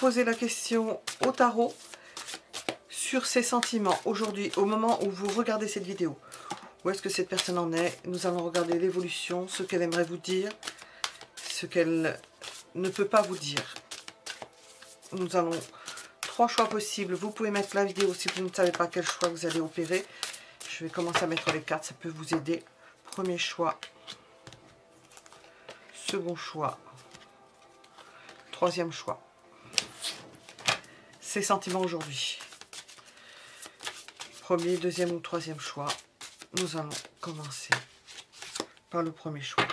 poser la question au tarot sur ses sentiments aujourd'hui, au moment où vous regardez cette vidéo. Où est-ce que cette personne en est? Nous allons regarder l'évolution, ce qu'elle aimerait vous dire, ce qu'elle ne peut pas vous dire. Nous avons 3 choix possibles. Vous pouvez mettre la vidéo si vous ne savez pas quel choix vous allez opérer. Je vais commencer à mettre les cartes, ça peut vous aider. Premier choix. Second choix. Troisième choix. Ses sentiments aujourd'hui. Premier, deuxième ou troisième choix. Nous allons commencer par le premier choix.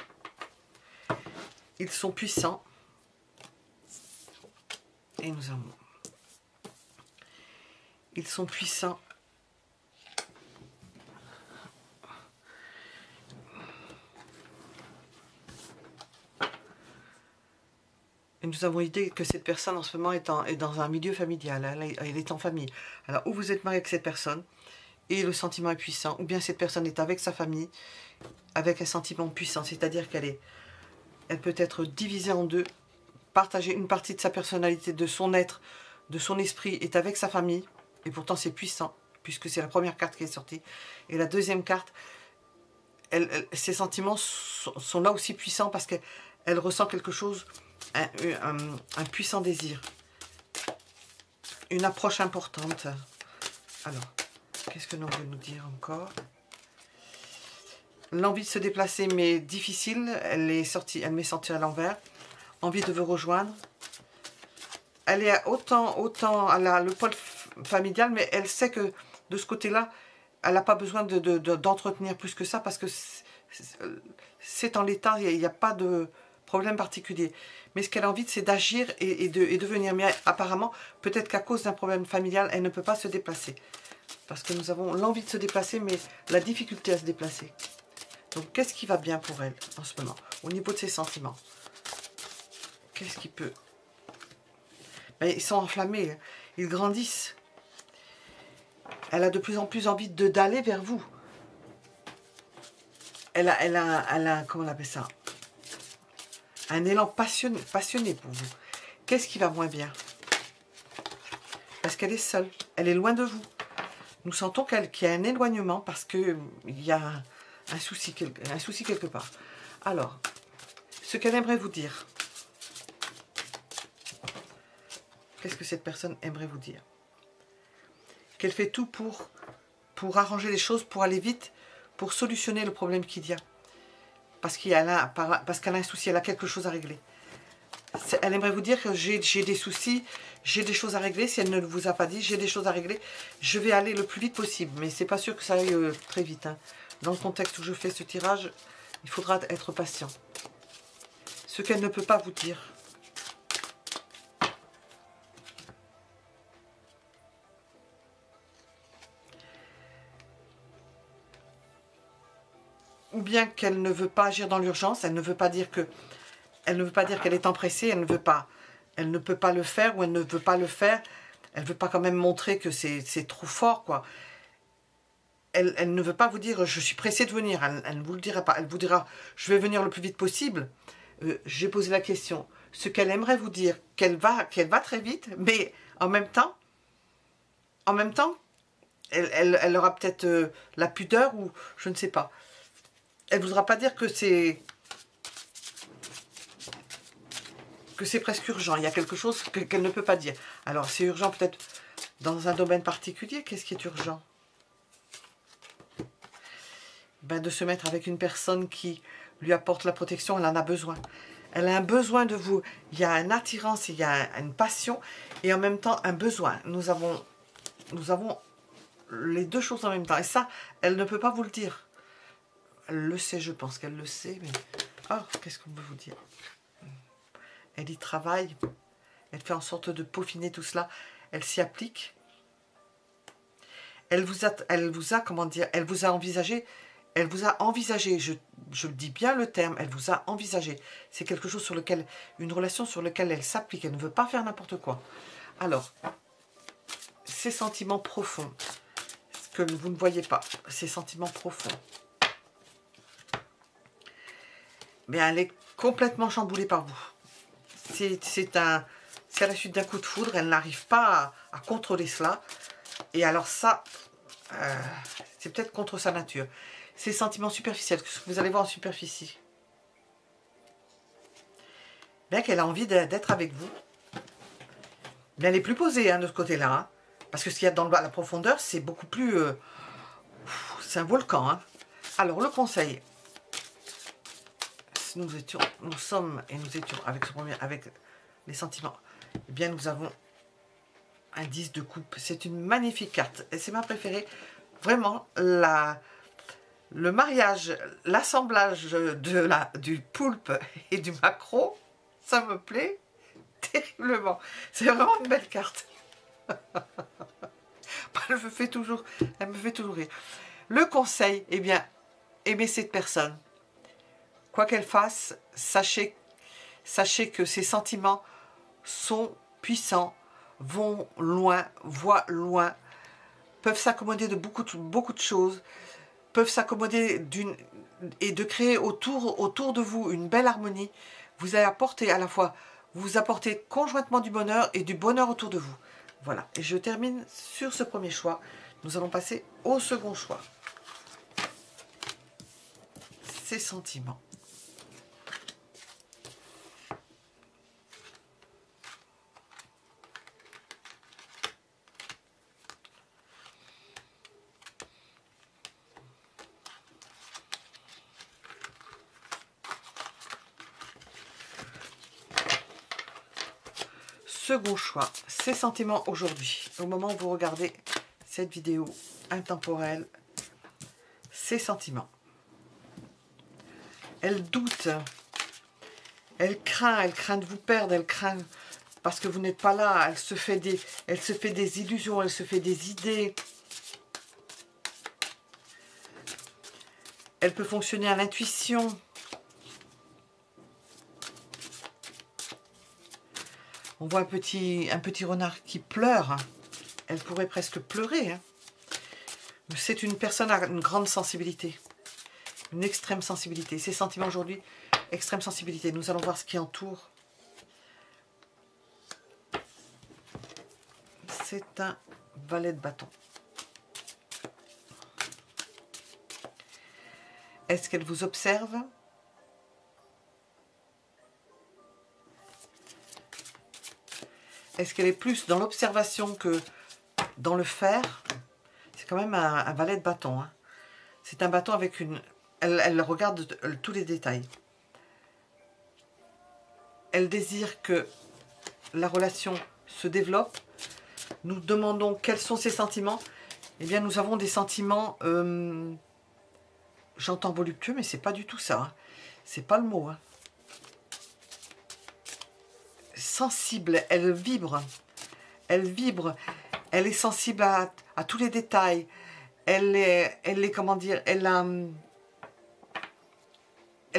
Ils sont puissants. Et nous avons... Ils sont puissants. Et nous avons idée que cette personne en ce moment est dans un milieu familial. Elle est en famille. Alors, ou vous êtes marié avec cette personne et le sentiment est puissant, ou bien cette personne est avec sa famille avec un sentiment puissant. C'est-à-dire elle peut être divisée en deux, partager une partie de sa personnalité, de son être, de son esprit est avec sa famille. Et pourtant, c'est puissant, puisque c'est la première carte qui est sortie. Et la deuxième carte, ses sentiments sont là aussi puissants parce qu'elle ressent quelque chose, un puissant désir. Une approche importante. Alors, qu'est-ce que l'on veut nous dire encore? L'envie de se déplacer, mais difficile. Elle m'est sortie à l'envers. Envie de vous rejoindre. Elle est autant elle a le pôle familial, mais elle sait que de ce côté-là, elle n'a pas besoin d'entretenir plus que ça parce que c'est en l'état, il n'y a pas de problème particulier. Mais ce qu'elle a envie, c'est d'agir et de venir. Mais apparemment, peut-être qu'à cause d'un problème familial, elle ne peut pas se déplacer. Parce que nous avons l'envie de se déplacer, mais la difficulté à se déplacer. Donc, qu'est-ce qui va bien pour elle en ce moment, au niveau de ses sentiments? Qu'est-ce qui peut... Mais ils sont enflammés, ils grandissent. Elle a de plus en plus envie d'aller vers vous. Elle a, comment on appelle ça? Un élan passionné pour vous. Qu'est-ce qui va moins bien? Parce qu'elle est seule, elle est loin de vous. Nous sentons qu'il y a un éloignement parce qu'il y a un souci quelque part. Alors, ce qu'elle aimerait vous dire. Qu'est-ce que cette personne aimerait vous dire? Qu'elle fait tout pour arranger les choses, pour aller vite, pour solutionner le problème qu'il y a. Parce qu'elle a un souci, elle a quelque chose à régler. Elle aimerait vous dire que j'ai des soucis, j'ai des choses à régler. Si elle ne vous a pas dit, j'ai des choses à régler, je vais aller le plus vite possible. Mais c'est pas sûr que ça aille très vite. Hein. Dans le contexte où je fais ce tirage, il faudra être patient. Ce qu'elle ne peut pas vous dire. Ou bien qu'elle ne veut pas agir dans l'urgence, elle ne veut pas dire qu'elle est empressée, elle ne peut pas le faire ou elle ne veut pas le faire, elle ne veut pas quand même montrer que c'est trop fort, quoi. Elle ne veut pas vous dire je suis pressée de venir, elle ne vous le dira pas, elle vous dira je vais venir le plus vite possible. J'ai posé la question, ce qu'elle aimerait vous dire, qu'elle va très vite, mais en même temps, elle aura peut-être la pudeur ou je ne sais pas. Elle ne voudra pas dire que c'est presque urgent. Il y a quelque chose qu'elle ne peut pas dire. Alors, c'est urgent peut-être dans un domaine particulier. Qu'est-ce qui est urgent? Ben, de se mettre avec une personne qui lui apporte la protection. Elle en a besoin. Elle a un besoin de vous. Il y a une attirance, il y a une passion et en même temps un besoin. Nous avons les deux choses en même temps. Et ça, elle ne peut pas vous le dire. Elle le sait, je pense qu'elle le sait, mais... Oh, qu'est-ce qu'on veut vous dire? Elle y travaille, elle fait en sorte de peaufiner tout cela, elle s'y applique. Elle vous a, comment dire, elle vous a envisagé, je le dis bien le terme, elle vous a envisagé. C'est quelque chose sur lequel, une relation sur laquelle elle s'applique, elle ne veut pas faire n'importe quoi. Alors, ces sentiments profonds, ce que vous ne voyez pas, ces sentiments profonds, mais elle est complètement chamboulée par vous. C'est qu'à la suite d'un coup de foudre, elle n'arrive pas à contrôler cela. Et alors ça, c'est peut-être contre sa nature. Ces sentiments superficiels, que vous allez voir en superficie. Bien qu'elle a envie d'être avec vous. Mais elle est plus posée hein, de ce côté-là. Hein, parce que ce qu'il y a dans la profondeur, c'est beaucoup plus... c'est un volcan. Hein. Alors, le conseil. Nous sommes et nous étions avec les sentiments. Eh bien, nous avons un 10 de coupe. C'est une magnifique carte. Et c'est ma préférée. Vraiment, le mariage, l'assemblage du poulpe et du maquereau, ça me plaît terriblement. C'est vraiment une belle carte. Elle me fait toujours rire. Le conseil, eh bien, aimez cette personne. Quoi qu'elle fasse, sachez que ses sentiments sont puissants, vont loin, voient loin, peuvent s'accommoder de beaucoup de choses, peuvent s'accommoder et de créer autour de vous une belle harmonie. Vous allez apporter à la fois, vous apportez conjointement du bonheur et du bonheur autour de vous. Voilà, et je termine sur ce premier choix. Nous allons passer au second choix. Ces sentiments. Second choix, ces sentiments aujourd'hui. Au moment où vous regardez cette vidéo intemporelle, ces sentiments. Elle doute, elle craint de vous perdre, elle craint parce que vous n'êtes pas là, elle se fait des illusions, elle se fait des idées. Elle peut fonctionner à l'intuition. On voit un petit renard qui pleure. Elle pourrait presque pleurer. Hein. C'est une personne à une grande sensibilité. Une extrême sensibilité. Ses sentiments aujourd'hui, extrême sensibilité. Nous allons voir ce qui entoure. C'est un valet de bâton. Est-ce qu'elle vous observe ? Est-ce qu'elle est plus dans l'observation que dans le faire? C'est quand même un valet de bâton. Hein. C'est un bâton avec une... Elle regarde tous les détails. Elle désire que la relation se développe. Nous demandons quels sont ses sentiments. Eh bien, nous avons des sentiments... J'entends voluptueux, mais c'est pas du tout ça. Hein. C'est pas le mot. Hein. Sensible, elle vibre, elle est sensible à tous les détails, elle est comment dire, elle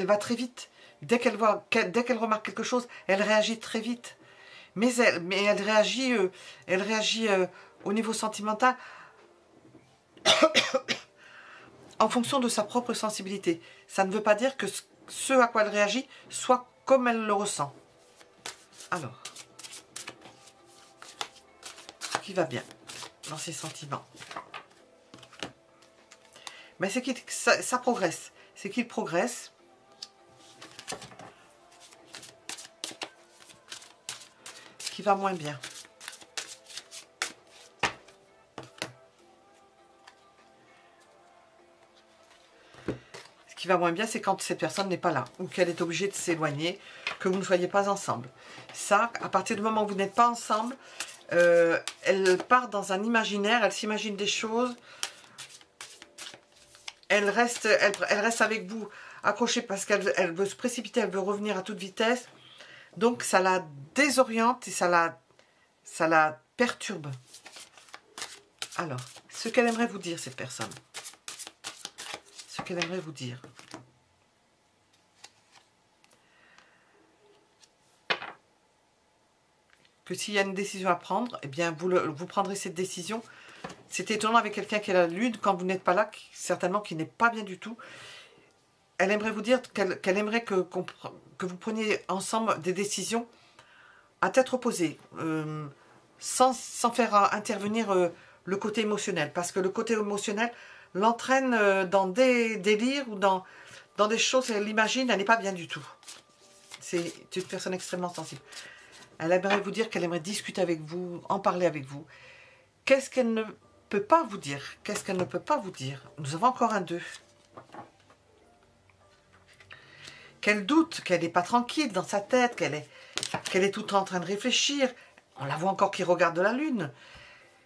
va très vite, dès qu'elle remarque quelque chose, elle réagit très vite, mais elle réagit au niveau sentimental en fonction de sa propre sensibilité. Ça ne veut pas dire que ce à quoi elle réagit soit comme elle le ressent. Alors, ce qui va bien dans ses sentiments. Mais c'est que ça progresse. C'est qu'il progresse. Ce qui va moins bien. Ce qui va moins bien, c'est quand cette personne n'est pas là. Ou qu'elle est obligée de s'éloigner. Que vous ne soyez pas ensemble. Ça, à partir du moment où vous n'êtes pas ensemble, elle part dans un imaginaire, elle s'imagine des choses, elle reste avec vous accrochée parce qu'elle veut se précipiter, elle veut revenir à toute vitesse. Donc ça la désoriente et ça la perturbe. Alors, ce qu'elle aimerait vous dire, cette personne. Ce qu'elle aimerait vous dire. Que s'il y a une décision à prendre, eh bien vous prendrez cette décision. C'est étonnant avec quelqu'un qui a la lune, quand vous n'êtes pas là, certainement qui n'est pas bien du tout. Elle aimerait vous dire qu'elle aimerait que vous preniez ensemble des décisions à tête reposée, sans faire intervenir le côté émotionnel. Parce que le côté émotionnel l'entraîne dans des délires ou dans des choses, elle l'imagine, elle n'est pas bien du tout. C'est une personne extrêmement sensible. Elle aimerait vous dire qu'elle aimerait discuter avec vous, en parler avec vous. Qu'est-ce qu'elle ne peut pas vous dire? Qu'est-ce qu'elle ne peut pas vous dire? Nous avons encore un 2. Qu'elle doute, qu'elle n'est pas tranquille dans sa tête, qu'elle est tout en train de réfléchir. On la voit encore qui regarde la lune.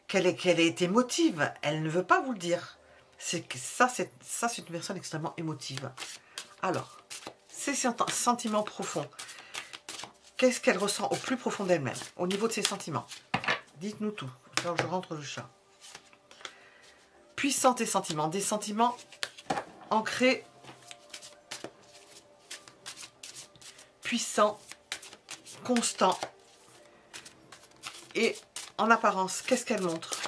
Qu'elle est émotive. Elle ne veut pas vous le dire. C'est une personne extrêmement émotive. Alors, ces sentiments profonds, qu'est-ce qu'elle ressent au plus profond d'elle-même, au niveau de ses sentiments? Dites-nous tout. Là où je rentre le chat. Puissants et sentiments. Des sentiments ancrés, puissants, constants. Et en apparence, qu'est-ce qu'elle montre?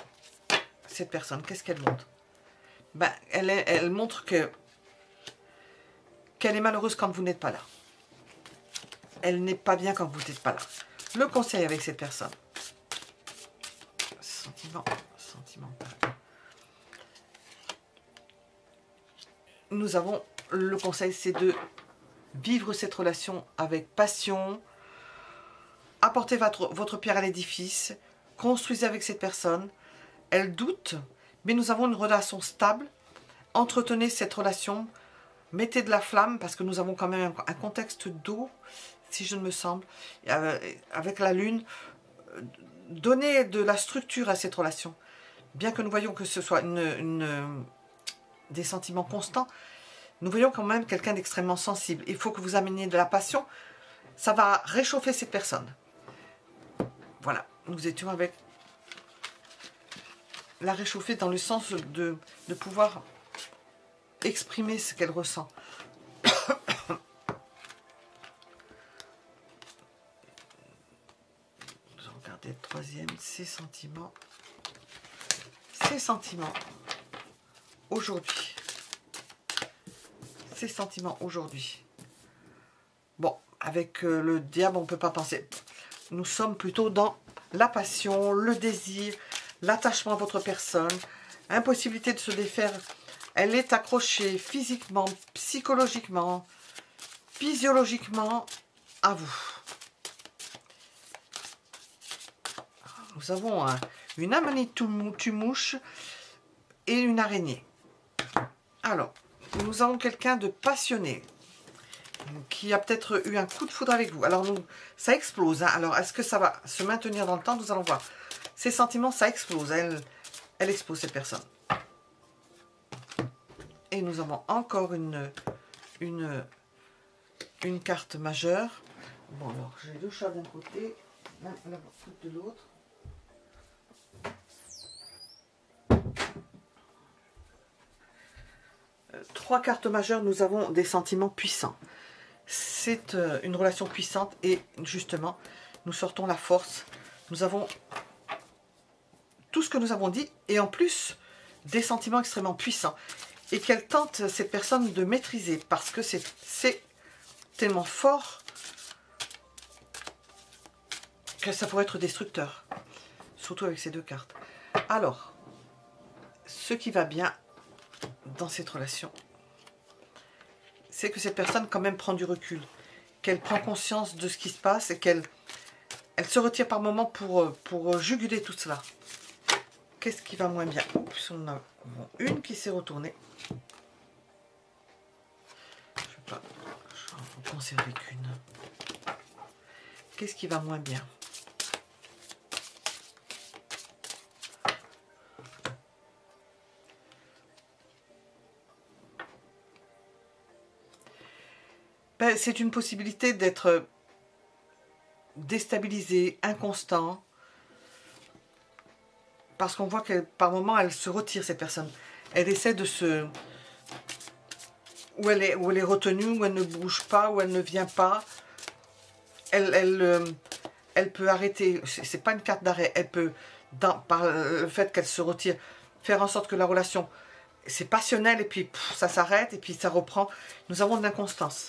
Cette personne, qu'est-ce qu'elle montre? Ben, elle montre qu'elle est malheureuse quand vous n'êtes pas là. Elle n'est pas bien quand vous n'êtes pas là. Le conseil avec cette personne. Sentimental. Nous avons le conseil, c'est de vivre cette relation avec passion. Apportez votre pierre à l'édifice. Construisez avec cette personne. Elle doute, mais nous avons une relation stable. Entretenez cette relation. Mettez de la flamme, parce que nous avons quand même un contexte d'eau, si je ne me semble, avec la lune. Donnez de la structure à cette relation. Bien que nous voyons que ce soit des sentiments constants, nous voyons quand même quelqu'un d'extrêmement sensible. Il faut que vous ameniez de la passion. Ça va réchauffer cette personne. Voilà, nous étions avec la réchauffer dans le sens de pouvoir exprimer ce qu'elle ressent. Regardez le troisième, ses sentiments. Ses sentiments aujourd'hui. Ses sentiments aujourd'hui. Bon, avec le diable, on ne peut pas penser. Nous sommes plutôt dans la passion, le désir, l'attachement à votre personne, impossibilité de se défaire. Elle est accrochée physiquement, psychologiquement, physiologiquement à vous. Nous avons une amanite-mouche et une araignée. Alors, nous avons quelqu'un de passionné qui a peut-être eu un coup de foudre avec vous. Alors, ça explose. Hein. Alors, est-ce que ça va se maintenir dans le temps? Nous allons voir. Ces sentiments, ça explose. Elle explose cette personne. Et nous avons encore une carte majeure. Bon, alors, j'ai 2 chats d'un côté, la foot de l'autre. Trois cartes majeures, nous avons des sentiments puissants. C'est une relation puissante et justement, nous sortons la force. Nous avons tout ce que nous avons dit et en plus, des sentiments extrêmement puissants. Et qu'elle tente, cette personne, de maîtriser parce que c'est tellement fort que ça pourrait être destructeur. Surtout avec ces 2 cartes. Alors, ce qui va bien dans cette relation, c'est que cette personne quand même prend du recul, qu'elle prend conscience de ce qui se passe et qu'elle se retire par moments pour juguler tout cela. Qu'est-ce qui va moins bien? Oups, on a une qui s'est retournée. Je ne vais pas en conserver qu'une. Qu'est-ce qui va moins bien? Ben, c'est une possibilité d'être déstabilisé, inconstant. Parce qu'on voit que par moments, elle se retire, cette personne. Elle essaie de se... Où elle est retenue, où elle ne bouge pas, où elle ne vient pas. Elle peut arrêter. C'est pas une carte d'arrêt. Elle peut, par le fait qu'elle se retire, faire en sorte que la relation, c'est passionnel et puis ça s'arrête et puis ça reprend. Nous avons de l'inconstance.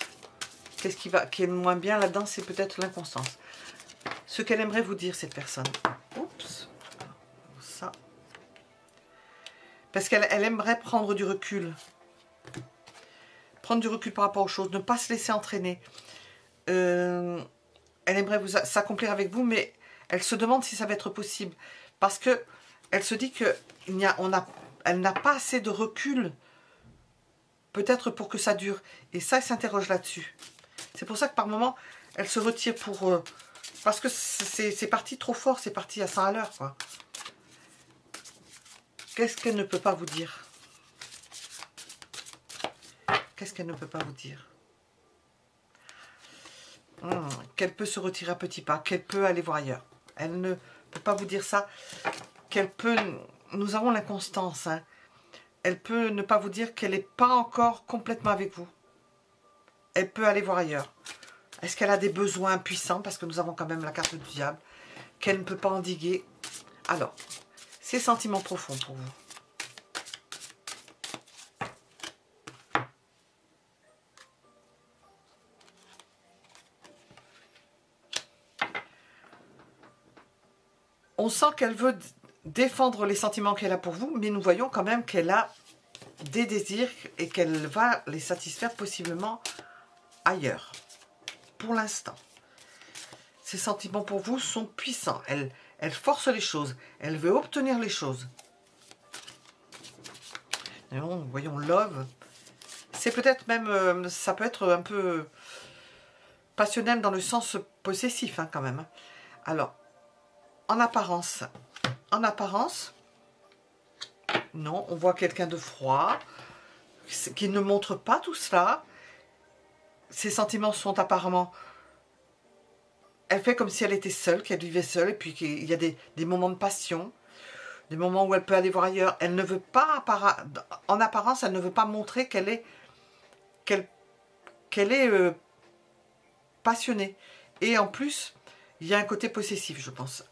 Qu'est-ce qui est moins bien là-dedans? C'est peut-être l'inconstance. ce qu'elle aimerait vous dire, cette personne. Oups, ça. Parce qu'elle aimerait prendre du recul. Prendre du recul par rapport aux choses, ne pas se laisser entraîner. Elle aimerait s'accomplir avec vous, mais elle se demande si ça va être possible. Parce que elle se dit que elle n'a pas assez de recul, peut-être pour que ça dure. Et ça, elle s'interroge là-dessus. C'est pour ça que par moment, elle se retire pour... parce que c'est parti trop fort, c'est parti à 100 à l'heure, quoi. Qu'est-ce qu'elle ne peut pas vous dire? Qu'est-ce qu'elle ne peut pas vous dire? Qu'elle peut se retirer à petits pas, qu'elle peut aller voir ailleurs. Elle ne peut pas vous dire ça. Qu'elle peut... Nous avons l'inconstance. Hein. Elle peut ne pas vous dire qu'elle n'est pas encore complètement avec vous. Elle peut aller voir ailleurs. Est-ce qu'elle a des besoins puissants? Parce que nous avons quand même la carte du diable. Qu'elle ne peut pas endiguer. Alors, ces sentiments profonds pour vous. On sent qu'elle veut défendre les sentiments qu'elle a pour vous, mais nous voyons quand même qu'elle a des désirs et qu'elle va les satisfaire possiblement ailleurs. Pour l'instant. Ces sentiments pour vous sont puissants. Elle force les choses. Elle veut obtenir les choses. Voyons love. C'est peut-être même... ça peut être un peu passionnel dans le sens possessif, hein, quand même. Alors, en apparence, non, on voit quelqu'un de froid, qui ne montre pas tout cela. Ses sentiments sont apparemment... Elle fait comme si elle était seule, qu'elle vivait seule, et puis qu'il y a des moments de passion, des moments où elle peut aller voir ailleurs. Elle ne veut pas, en apparence, elle ne veut pas montrer qu'elle est passionnée. Et en plus, il y a un côté possessif, je pense.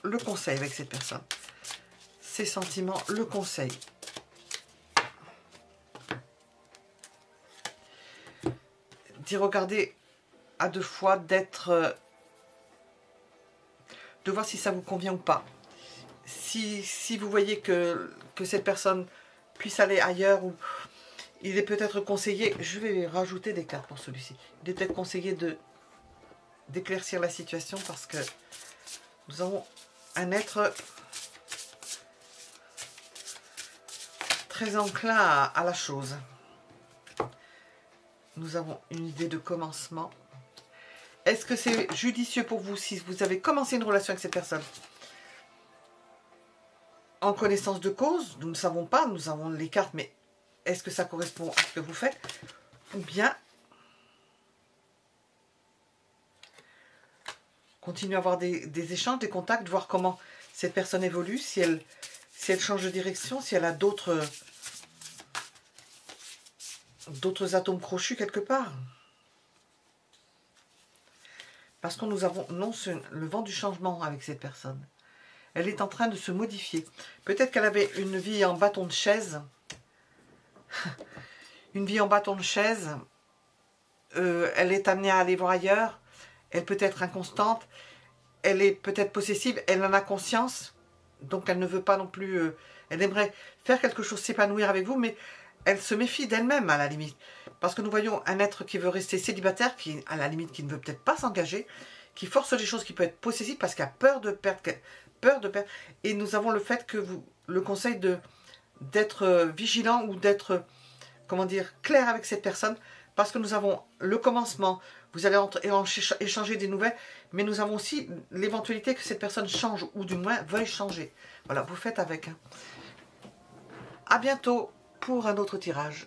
Le conseil avec cette personne. Ses sentiments, le conseil. D'y regarder à deux fois, de voir si ça vous convient ou pas. Si vous voyez que cette personne puisse aller ailleurs, ou il est peut-être conseillé, je vais rajouter des cartes pour celui-ci, il est peut-être conseillé d'éclaircir la situation parce que nous avons un être très enclin à la chose. Nous avons une idée de commencement. Est-ce que c'est judicieux pour vous si vous avez commencé une relation avec cette personne en connaissance de cause? Nous ne savons pas, nous avons les cartes, mais est-ce que ça correspond à ce que vous faites? Ou bien continuer à avoir des échanges, des contacts, voir comment cette personne évolue, si elle change de direction, si elle a d'autres atomes crochus quelque part. Parce que nous avons le vent du changement avec cette personne. Elle est en train de se modifier. Peut-être qu'elle avait une vie en bâton de chaise. Une vie en bâton de chaise. Elle est amenée à aller voir ailleurs. Elle peut être inconstante. Elle est peut-être possessive. Elle en a conscience. Donc elle ne veut pas non plus... elle aimerait faire quelque chose, s'épanouir avec vous, mais elle se méfie d'elle-même à la limite. Parce que nous voyons un être qui veut rester célibataire, qui à la limite qui ne veut peut-être pas s'engager, qui force les choses, qui peut être possessif parce qu'il a peur de perdre. Et nous avons le fait que le conseil d'être vigilant ou d'être, comment dire, clair avec cette personne, parce que nous avons le commencement, vous allez échanger des nouvelles, mais nous avons aussi l'éventualité que cette personne change, ou du moins veuille changer. Voilà, vous faites avec. Hein. À bientôt pour un autre tirage.